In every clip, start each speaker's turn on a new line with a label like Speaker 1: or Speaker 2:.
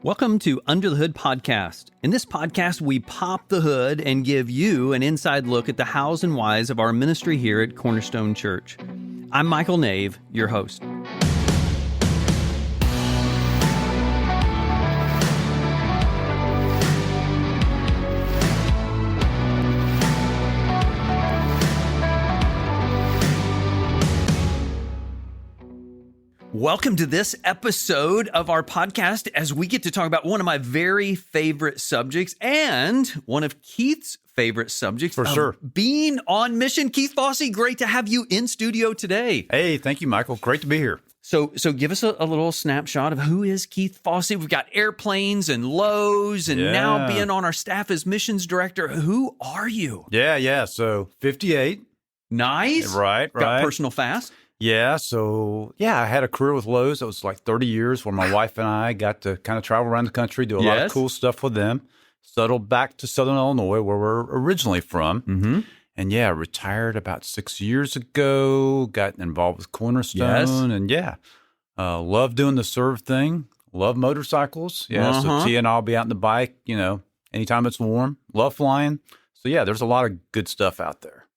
Speaker 1: Welcome to Under the Hood Podcast. In this podcast, we pop the hood and give you an inside look at the hows and whys of our ministry here at Cornerstone Church. I'm Michael Nave, your host. Welcome to this episode of our podcast as we get to talk about one of my very favorite subjects and one of Keith's favorite subjects.
Speaker 2: For sure.
Speaker 1: Being on mission. Keith Fossey, great to have you in studio today.
Speaker 2: Hey, thank you, Michael. Great to be here.
Speaker 1: So give us a little snapshot of who is Keith Fossey. We've got airplanes and Lowe's and now being on our staff as missions director. Who are you?
Speaker 2: Yeah. So 58.
Speaker 1: Nice.
Speaker 2: Right.
Speaker 1: Got personal fast.
Speaker 2: Yeah. So, I had a career with Lowe's that was like 30 years where my wife and I got to kind of travel around the country, do a lot of cool stuff with them. Settled back to Southern Illinois, where we're originally from.
Speaker 1: Mm-hmm.
Speaker 2: And retired about 6 years ago, got involved with Cornerstone. And love doing the serve thing. Love motorcycles. So Tia and I'll be out on the bike, anytime it's warm. Love flying. So, there's a lot of good stuff out there.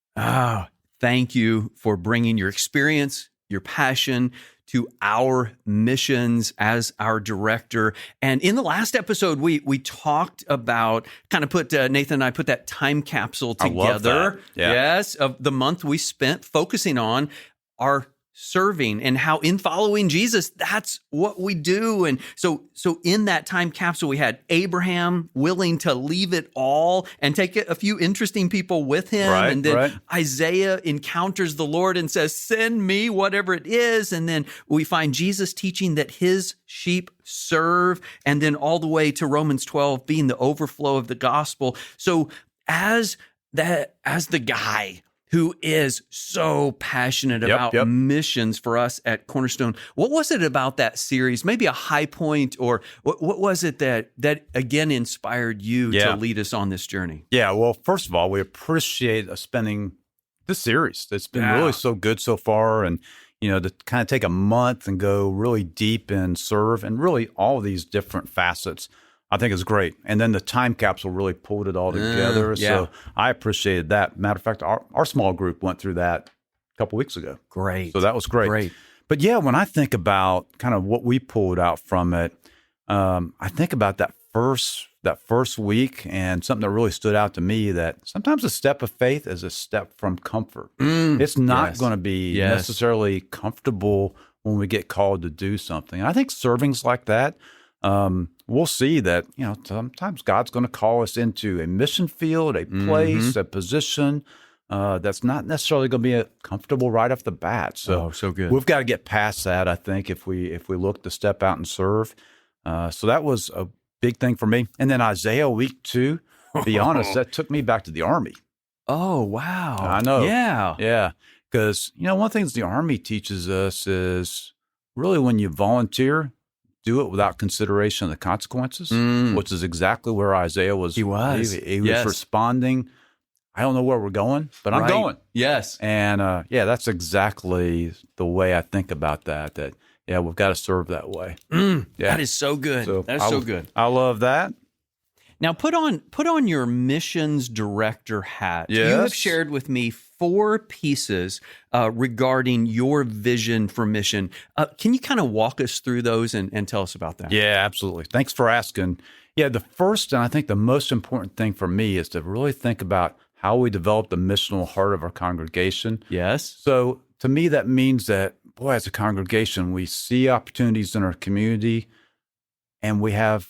Speaker 1: Thank you for bringing your experience, your passion to our missions as our director. And in the last episode, we talked about, Nathan and I put that time capsule together.
Speaker 2: I love that. Yeah.
Speaker 1: Yes, of the month we spent focusing on our serving and how in following Jesus, that's what we do. And so in that time capsule, we had Abraham willing to leave it all and take a few interesting people with him. And then Isaiah encounters the Lord and says, send me whatever it is. And then we find Jesus teaching that his sheep serve. And then all the way to Romans 12 being the overflow of the gospel. So as the guy who is so passionate about missions for us at Cornerstone. What was it about that series? Maybe a high point, or what was it that again inspired you to lead us on this journey?
Speaker 2: Yeah, well, first of all, we appreciate spending this series. It's been really so good so far, and to kind of take a month and go really deep and serve, and really all these different facets, I think is great. And then the time capsule really pulled it all together. So I appreciated that. Matter of fact, our small group went through that a couple weeks ago.
Speaker 1: Great.
Speaker 2: So that was great. But when I think about kind of what we pulled out from it, I think about that first week, and something that really stood out to me, that sometimes a step of faith is a step from comfort. It's not going to be necessarily comfortable when we get called to do something. And I think serving's like that. We'll see that, sometimes God's going to call us into a mission field, a place, a position that's not necessarily going to be comfortable right off the bat. So
Speaker 1: good.
Speaker 2: We've got to get past that, I think, if we look to step out and serve. So that was a big thing for me. And then Isaiah week 2, to be honest, that took me back to the Army.
Speaker 1: Oh, wow.
Speaker 2: I know.
Speaker 1: Yeah.
Speaker 2: Because, one of the things the Army teaches us is really when you volunteer, do it without consideration of the consequences, which is exactly where Isaiah was.
Speaker 1: He was.
Speaker 2: He was responding. I don't know where we're going, but I'm going.
Speaker 1: Yes.
Speaker 2: And that's exactly the way I think about that. That we've got to serve that way.
Speaker 1: That is so good. So good.
Speaker 2: I love that.
Speaker 1: Now put on your missions director hat.
Speaker 2: Yes.
Speaker 1: You have shared with me 4 pieces regarding your vision for mission. Can you kind of walk us through those and tell us about that?
Speaker 2: Yeah, absolutely. Thanks for asking. The first, and I think the most important thing for me, is to really think about how we develop the missional heart of our congregation.
Speaker 1: Yes.
Speaker 2: So to me, that means that, as a congregation, we see opportunities in our community and we have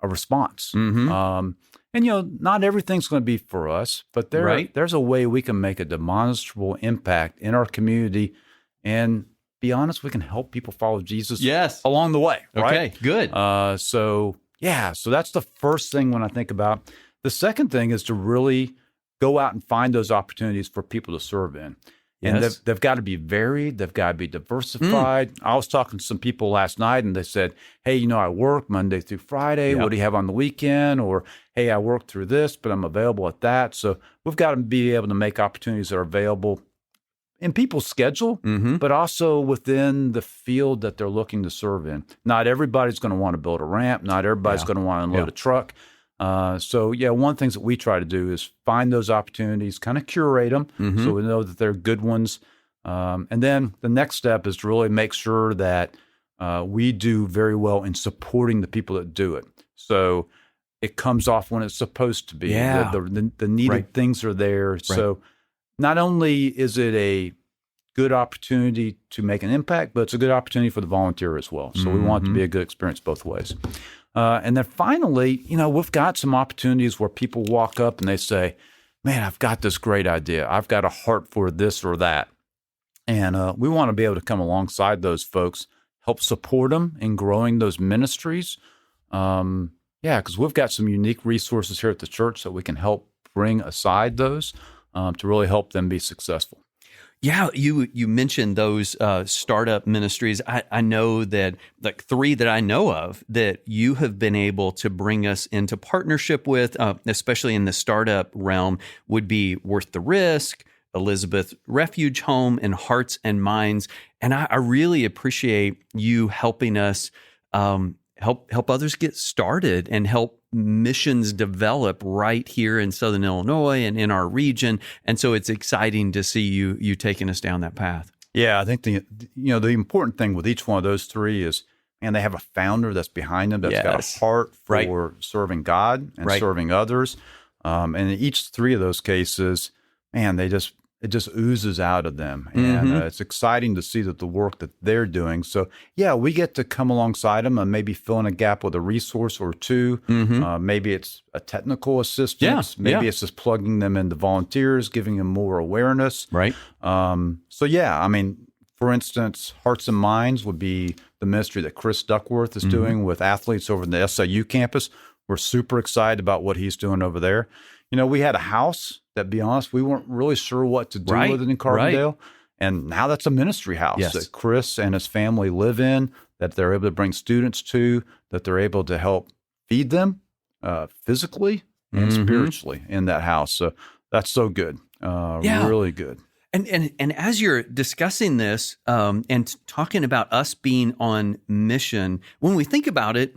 Speaker 2: a response. And, not everything's going to be for us, but there's a way we can make a demonstrable impact in our community, and be honest, we can help people follow Jesus along the way. Right?
Speaker 1: Okay, good.
Speaker 2: So that's the first thing when I think about. The second thing is to really go out and find those opportunities for people to serve in. And they've got to be varied. They've got to be diversified. I was talking to some people last night, and they said, hey, I work Monday through Friday. What do you have on the weekend? Or, hey, I work through this, but I'm available at that. So we've got to be able to make opportunities that are available in people's schedule, but also within the field that they're looking to serve in. Not everybody's going to want to build a ramp. Not everybody's going to want to unload a truck. So one of the things that we try to do is find those opportunities, kind of curate them so we know that they're good ones. And then the next step is to really make sure that we do very well in supporting the people that do it. So it comes off when it's supposed to be.
Speaker 1: Yeah.
Speaker 2: The needed things are there. Right. So not only is it a good opportunity to make an impact, but it's a good opportunity for the volunteer as well. So we want it to be a good experience both ways. And then finally, we've got some opportunities where people walk up and they say, man, I've got this great idea. I've got a heart for this or that. And we want to be able to come alongside those folks, help support them in growing those ministries. Because we've got some unique resources here at the church that we can help bring aside those to really help them be successful.
Speaker 1: Yeah, you mentioned those startup ministries. I know that like 3 that I know of that you have been able to bring us into partnership with, especially in the startup realm, would be Worth the Risk, Elizabeth Refuge Home, and Hearts and Minds. And I really appreciate you helping us help others get started and help missions develop right here in Southern Illinois and in our region. And so it's exciting to see you taking us down that path.
Speaker 2: Yeah, I think the important thing with each one of those 3 is, man, they have a founder that's behind them that's got a heart for serving God and serving others. And in each 3 of those cases, man, it just oozes out of them. And it's exciting to see that the work that they're doing. So, we get to come alongside them and maybe fill in a gap with a resource or 2. Maybe it's a technical assistance. Maybe it's just plugging them into volunteers, giving them more awareness.
Speaker 1: Right.
Speaker 2: For instance, Hearts and Minds would be the ministry that Chris Duckworth is doing with athletes over in the SIU campus. We're super excited about what he's doing over there. We had a house that, to be honest, we weren't really sure what to do with it in Carbondale. And now that's a ministry house that Chris and his family live in, that they're able to bring students to, that they're able to help feed them physically and spiritually in that house. So that's so good, really good.
Speaker 1: And as you're discussing this and talking about us being on mission, when we think about it,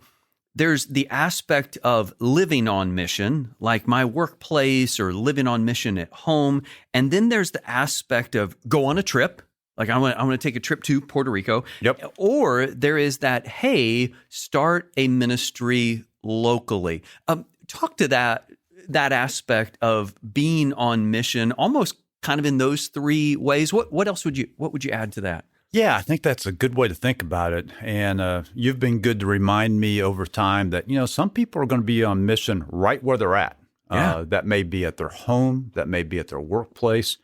Speaker 1: there's the aspect of living on mission, like my workplace, or living on mission at home. And then there's the aspect of go on a trip. Like I want to take a trip to Puerto Rico.
Speaker 2: Yep.
Speaker 1: Or there is that, hey, start a ministry locally. Talk to that aspect of being on mission, almost kind of in those 3 ways. What else would you add to that?
Speaker 2: Yeah, I think that's a good way to think about it. And you've been good to remind me over time that, some people are going to be on mission right where they're at. That may be at their home, that may be at their workplace,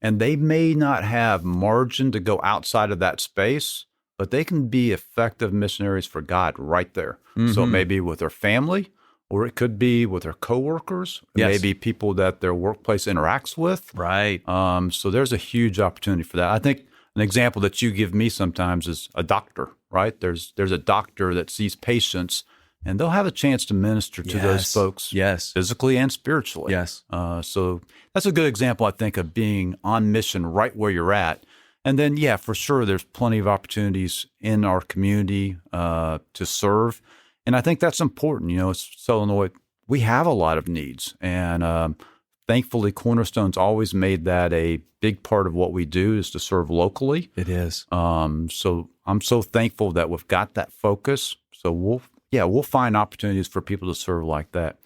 Speaker 2: and they may not have margin to go outside of that space, but they can be effective missionaries for God right there. So it may be with their family, or it could be with their coworkers, maybe people that their workplace interacts with.
Speaker 1: Right.
Speaker 2: So there's a huge opportunity for that. I think an example that you give me sometimes is a doctor, right? There's a doctor that sees patients, and they'll have a chance to minister to those folks physically and spiritually.
Speaker 1: Yes.
Speaker 2: So that's a good example, I think, of being on mission right where you're at. And then, for sure, there's plenty of opportunities in our community to serve. And I think that's important. Southern Illinois, we have a lot of needs. And thankfully, Cornerstone's always made that a big part of what we do is to serve locally.
Speaker 1: It is.
Speaker 2: So I'm so thankful that we've got that focus. So we'll find opportunities for people to serve like that.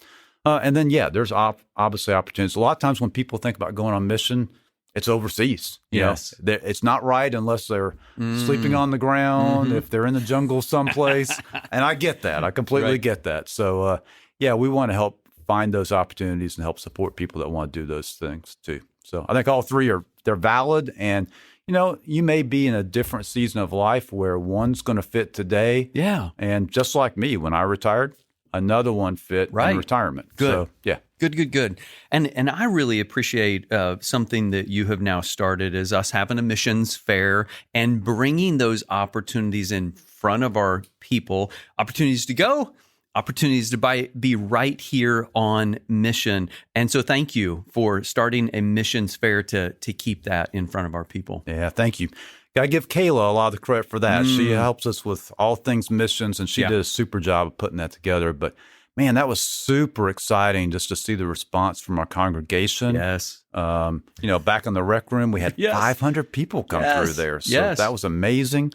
Speaker 2: And then, there's obviously opportunities. A lot of times when people think about going on mission, it's overseas. It's not right unless they're sleeping on the ground, if they're in the jungle someplace. And I get that. I completely get that. So, we want to help find those opportunities and help support people that want to do those things too. So I think all 3 they're valid. And, you may be in a different season of life where one's going to fit today.
Speaker 1: Yeah.
Speaker 2: And just like me, when I retired, another one fit in retirement.
Speaker 1: Good.
Speaker 2: So,
Speaker 1: Good. And I really appreciate something that you have now started is us having a missions fair and bringing those opportunities in front of our people, opportunities to go opportunities to be right here on mission. And so thank you for starting a missions fair to keep that in front of our people.
Speaker 2: Yeah, thank you. Got to give Kayla a lot of the credit for that. She helps us with all things missions, and she did a super job of putting that together. But man, that was super exciting just to see the response from our congregation.
Speaker 1: Yes.
Speaker 2: Back in the rec room, we had 500 people come through there. So that was amazing.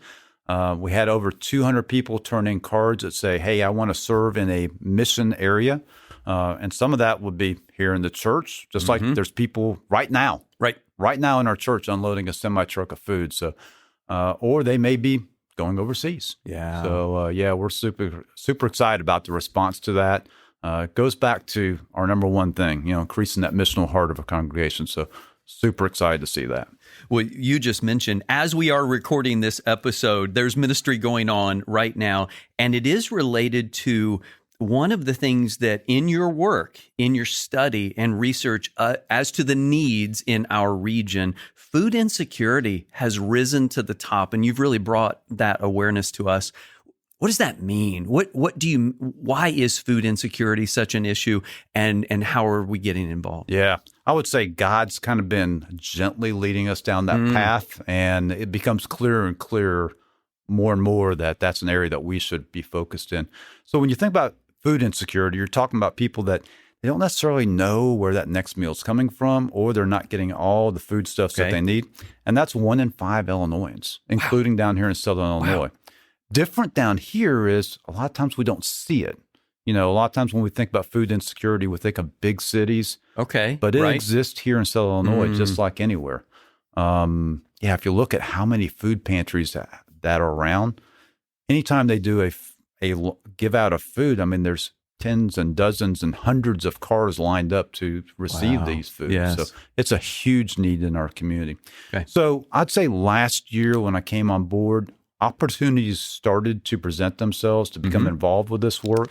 Speaker 2: We had over 200 people turn in cards that say, hey, I want to serve in a mission area. And some of that would be here in the church, just like there's people right now in our church unloading a semi-truck of food. So, or they may be going overseas.
Speaker 1: Yeah.
Speaker 2: So, we're super, super excited about the response to that. It goes back to our number one thing, increasing that missional heart of a congregation. So super excited to see that.
Speaker 1: Well, you just mentioned, as we are recording this episode, there's ministry going on right now, and it is related to one of the things that in your work, in your study and research as to the needs in our region, food insecurity has risen to the top, and you've really brought that awareness to us. What does that mean? Why is food insecurity such an issue, and how are we getting involved?
Speaker 2: Yeah, I would say God's kind of been gently leading us down that path, and it becomes clearer and clearer more and more that that's an area that we should be focused in. So when you think about food insecurity, you're talking about people that they don't necessarily know where that next meal is coming from, or they're not getting all the foodstuffs that they need. And that's 1 in 5 Illinoisans, including down here in Southern Illinois. Different down here is a lot of times we don't see it. A lot of times when we think about food insecurity, we think of big cities.
Speaker 1: Okay.
Speaker 2: But it exists here in Southern Illinois just like anywhere. If you look at how many food pantries that are around, anytime they do a give out of food, I mean, there's tens and dozens and hundreds of cars lined up to receive these foods.
Speaker 1: Yes.
Speaker 2: So it's a huge need in our community.
Speaker 1: Okay.
Speaker 2: So I'd say last year when I came on board, opportunities started to present themselves to become involved with this work.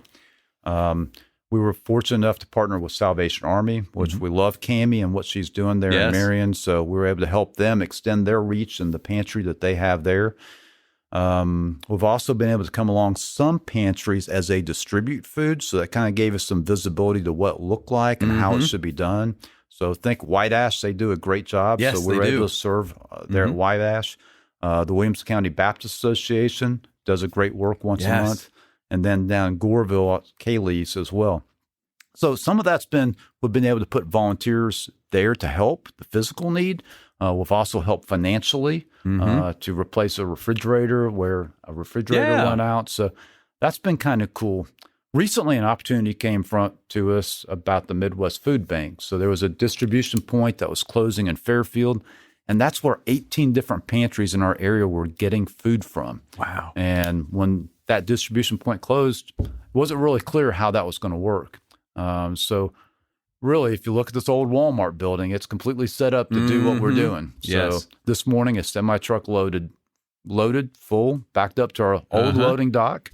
Speaker 2: We were fortunate enough to partner with Salvation Army, which we love Cammie and what she's doing there in Marion. So we were able to help them extend their reach in the pantry that they have there. We've also been able to come along some pantries as they distribute food. So that kind of gave us some visibility to what it looked like and how it should be done. So think White Ash, they do a great job.
Speaker 1: Yes,
Speaker 2: so we were able to serve there at White Ash. The Williamson County Baptist Association does a great work once a month. And then down in Goreville, Kaylee's as well. So some of we've been able to put volunteers there to help the physical need. We've also helped financially to replace a refrigerator where a refrigerator went out. So that's been kind of cool. Recently, an opportunity came to us about the Midwest Food Bank. So there was a distribution point that was closing in Fairfield, and that's where 18 different pantries in our area were getting food from.
Speaker 1: Wow.
Speaker 2: And when that distribution point closed, it wasn't really clear how that was going to work. So really, if you look at this old Walmart building, it's completely set up to do what we're doing. So this morning, a semi-truck loaded, full, backed up to our old loading dock.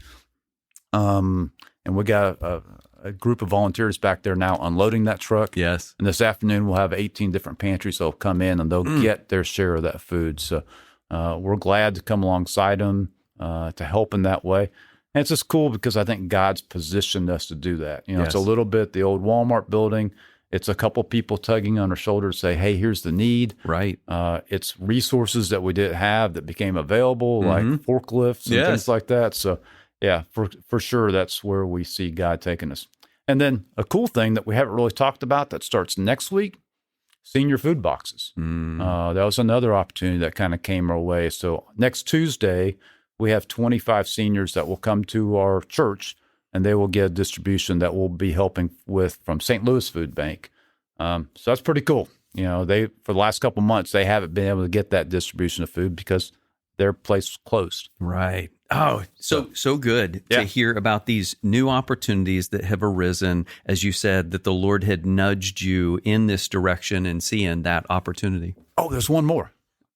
Speaker 2: And we got a group of volunteers back there now unloading that truck.
Speaker 1: Yes.
Speaker 2: And this afternoon, we'll have 18 different pantries that'll come in and they'll get their share of that food. So we're glad to come alongside them to help in that way. And it's just cool because I think God's positioned us to do that. It's a little bit the old Walmart building. It's a couple people tugging on our shoulders, say, hey, here's the need.
Speaker 1: Right.
Speaker 2: It's resources that we didn't have that became available, like forklifts and things like that. So, yeah, for sure, that's where we see God taking us. And then a cool thing that we haven't really talked about that starts next week, senior food boxes. That was another opportunity that kind of came our way. So next Tuesday, we have 25 seniors that will come to our church, and they will get a distribution that we'll be helping with from St. Louis Food Bank. So that's pretty cool. For the last couple of months, they haven't been able to get that distribution of food because their place was closed.
Speaker 1: Right. Oh, so good to hear about these new opportunities that have arisen, as you said, that the Lord had nudged you in this direction and seeing that opportunity.
Speaker 2: Oh, there's one more.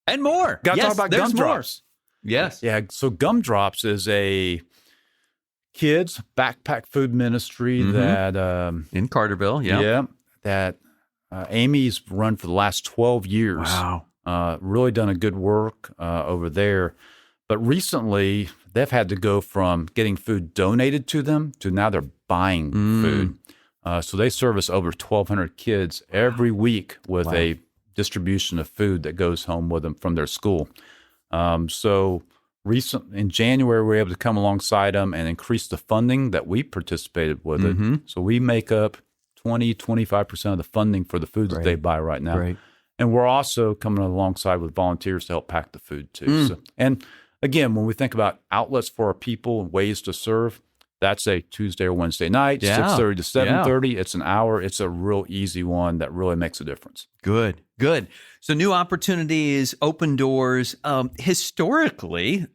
Speaker 1: And more.
Speaker 2: Got to talk about Gumdrops.
Speaker 1: Yes.
Speaker 2: Yeah. So Gumdrops is a kids backpack food ministry that
Speaker 1: in Carterville.
Speaker 2: That Amy's run for the last 12 years.
Speaker 1: Wow.
Speaker 2: Really done a good work over there. But recently, they've had to go from getting food donated to them to now they're buying food. So they service over 1,200 kids every week with a distribution of food that goes home with them from their school. So in January, we were able to come alongside them and increase the funding that we participated with it. So we make up 25% of the funding for the food that they buy right now.
Speaker 1: Right.
Speaker 2: And we're also coming alongside with volunteers to help pack the food too. So, and again, when we think about outlets for our people and ways to serve, that's a Tuesday or Wednesday night, 6:30 to 7:30. It's an hour. It's a real easy one that really makes a difference.
Speaker 1: Good. So new opportunities, open doors. Historically,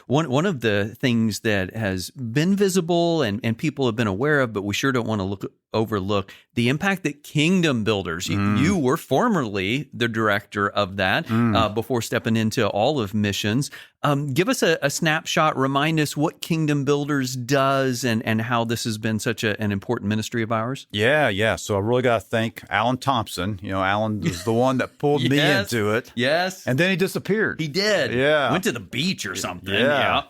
Speaker 1: one of the things that has been visible and people have been aware of, but we sure don't want to overlook the impact that Kingdom Builders. You were formerly the director of that before stepping into all of missions. Give us a snapshot. Remind us what Kingdom Builders does and how this has been such an important ministry of ours.
Speaker 2: Yeah. So I really got to thank Alan Thompson. Alan was the one that pulled me into it.
Speaker 1: Yes.
Speaker 2: And then he disappeared.
Speaker 1: He did.
Speaker 2: Yeah.
Speaker 1: Went to the beach or something.
Speaker 2: Yeah.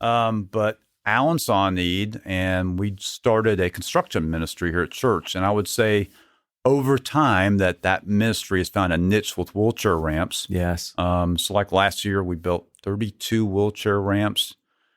Speaker 2: But Alan saw a need, and we started a construction ministry here at church. And I would say over time that ministry has found a niche with wheelchair ramps.
Speaker 1: Yes.
Speaker 2: So like last year, we built 32 wheelchair ramps.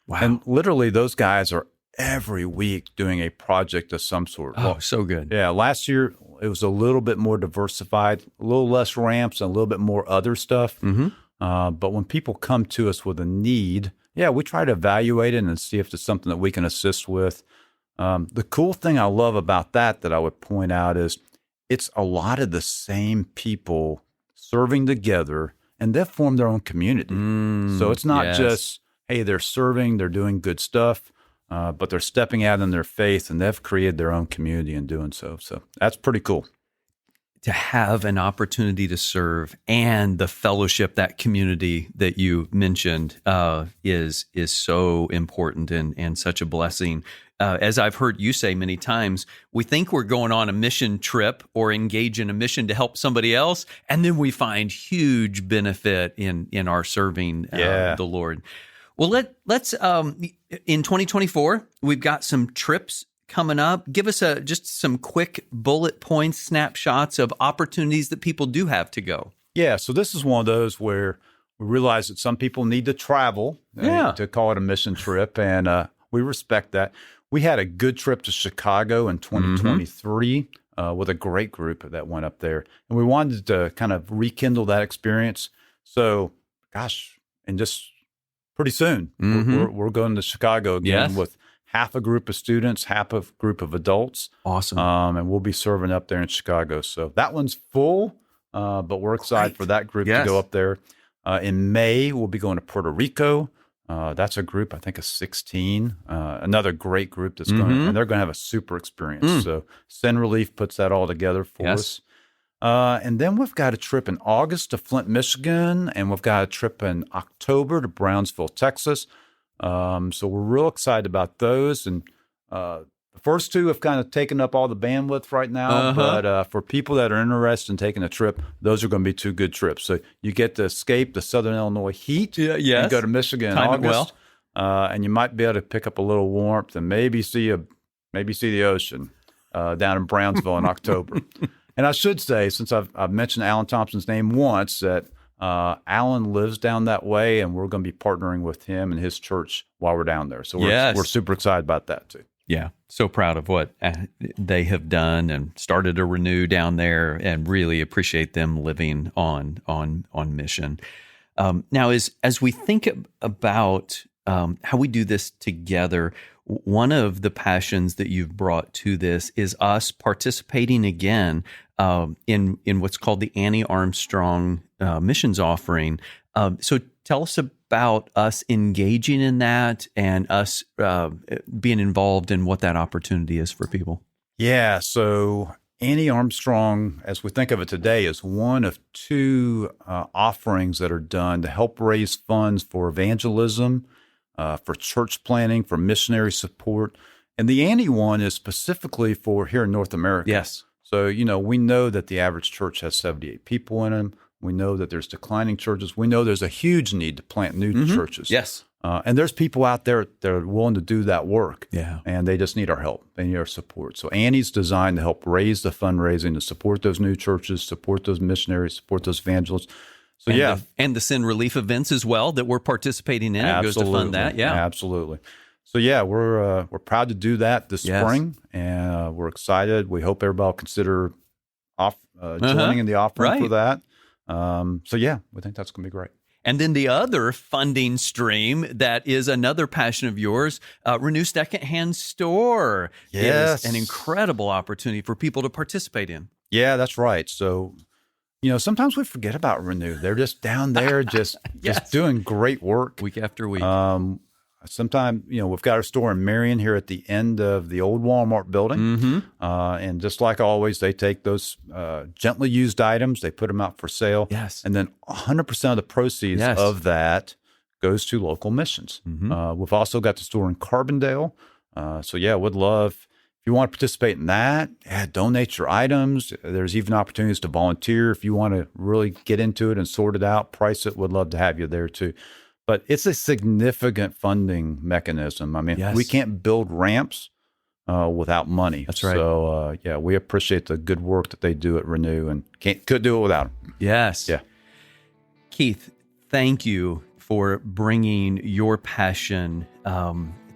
Speaker 1: Wow.
Speaker 2: And literally those guys are every week doing a project of some sort.
Speaker 1: Oh, so good.
Speaker 2: Yeah. Last year, it was a little bit more diversified, a little less ramps and a little bit more other stuff. But when people come to us with a need, we try to evaluate it and see if it's something that we can assist with. The cool thing I love about that I would point out is it's a lot of the same people serving together, and they've formed their own community. So it's not just, hey, they're serving, they're doing good stuff, but they're stepping out in their faith, and they've created their own community in doing so. So that's pretty cool.
Speaker 1: To have an opportunity to serve and the fellowship, that community that you mentioned, is so important and such a blessing. As I've heard you say many times, we think we're going on a mission trip or engage in a mission to help somebody else, and then we find huge benefit in our serving the Lord. Well, let's in 2024, we've got some trips coming up. Give us just some quick bullet points, snapshots of opportunities that people do have to go.
Speaker 2: Yeah, so this is one of those where we realize that some people need to travel to call it a mission trip, and we respect that. We had a good trip to Chicago in 2023 with a great group that went up there, and we wanted to kind of rekindle that experience. So, and just pretty soon, we're going to Chicago again with half a group of students, half a group of adults.
Speaker 1: Awesome.
Speaker 2: And we'll be serving up there in Chicago. So that one's full, but we're excited for that group to go up there. In May, we'll be going to Puerto Rico. That's a group, I think, of 16. Another great group that's going to, and they're going to have a super experience. So Send Relief puts that all together for us. And then we've got a trip in August to Flint, Michigan, and we've got a trip in October to Brownsville, Texas. So we're real excited about those. And the first two have kind of taken up all the bandwidth right now. But for people that are interested in taking a trip, those are going to be two good trips. So you get to escape the Southern Illinois heat and go to Michigan in August. And you might be able to pick up a little warmth and maybe see the ocean down in Brownsville in October. And I should say, since I've mentioned Alan Thompson's name once, that Alan lives down that way, and we're going to be partnering with him and his church while we're down there. So we're super excited about that too. Yeah,
Speaker 1: so proud of what they have done and started to renew down there, and really appreciate them living on mission. Now, as we think about how we do this together, one of the passions that you've brought to this is us participating again in what's called the Annie Armstrong missions offering. So tell us about us engaging in that and us being involved in what that opportunity is for people.
Speaker 2: Yeah, so Annie Armstrong, as we think of it today, is one of two offerings that are done to help raise funds for evangelism, for church planning, for missionary support. And the Annie one is specifically for here in North America.
Speaker 1: Yes.
Speaker 2: So, we know that the average church has 78 people in them. We know that there's declining churches. We know there's a huge need to plant new churches.
Speaker 1: Yes.
Speaker 2: And there's people out there that are willing to do that work.
Speaker 1: Yeah.
Speaker 2: And they just need our help. They need our support. So Annie's designed to help raise the fundraising to support those new churches, support those missionaries, support those evangelists. So
Speaker 1: and the sin relief events as well that we're participating in. It goes to fund that. Yeah.
Speaker 2: Absolutely. So we're proud to do that this spring, and we're excited. We hope everybody will consider joining in the offering for that. We think that's going to be great.
Speaker 1: And then the other funding stream that is another passion of yours, Renew Secondhand Store, is an incredible opportunity for people to participate in.
Speaker 2: Yeah, that's right. So, sometimes we forget about Renew. They're just down there, just doing great work
Speaker 1: week after week.
Speaker 2: Sometimes, we've got our store in Marion here at the end of the old Walmart building. And just like always, they take those gently used items, they put them out for sale.
Speaker 1: Yes.
Speaker 2: And then 100% of the proceeds of that goes to local missions. We've also got the store in Carbondale. Would love, if you want to participate in that, donate your items. There's even opportunities to volunteer. If you want to really get into it and sort it out, price it, would love to have you there too. But it's a significant funding mechanism. I mean, we can't build ramps without money.
Speaker 1: That's right.
Speaker 2: So, we appreciate the good work that they do at Renew and could do it without them.
Speaker 1: Yes.
Speaker 2: Yeah.
Speaker 1: Keith, thank you for bringing your passion.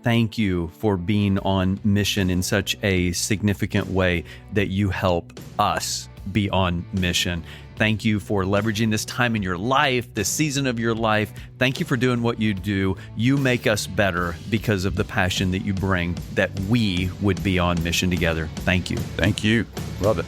Speaker 1: Thank you for being on mission in such a significant way that you help us be on mission. Thank you for leveraging this time in your life, this season of your life. Thank you for doing what you do. You make us better because of the passion that you bring, that we would be on mission together. Thank you.
Speaker 2: Thank you. Love it.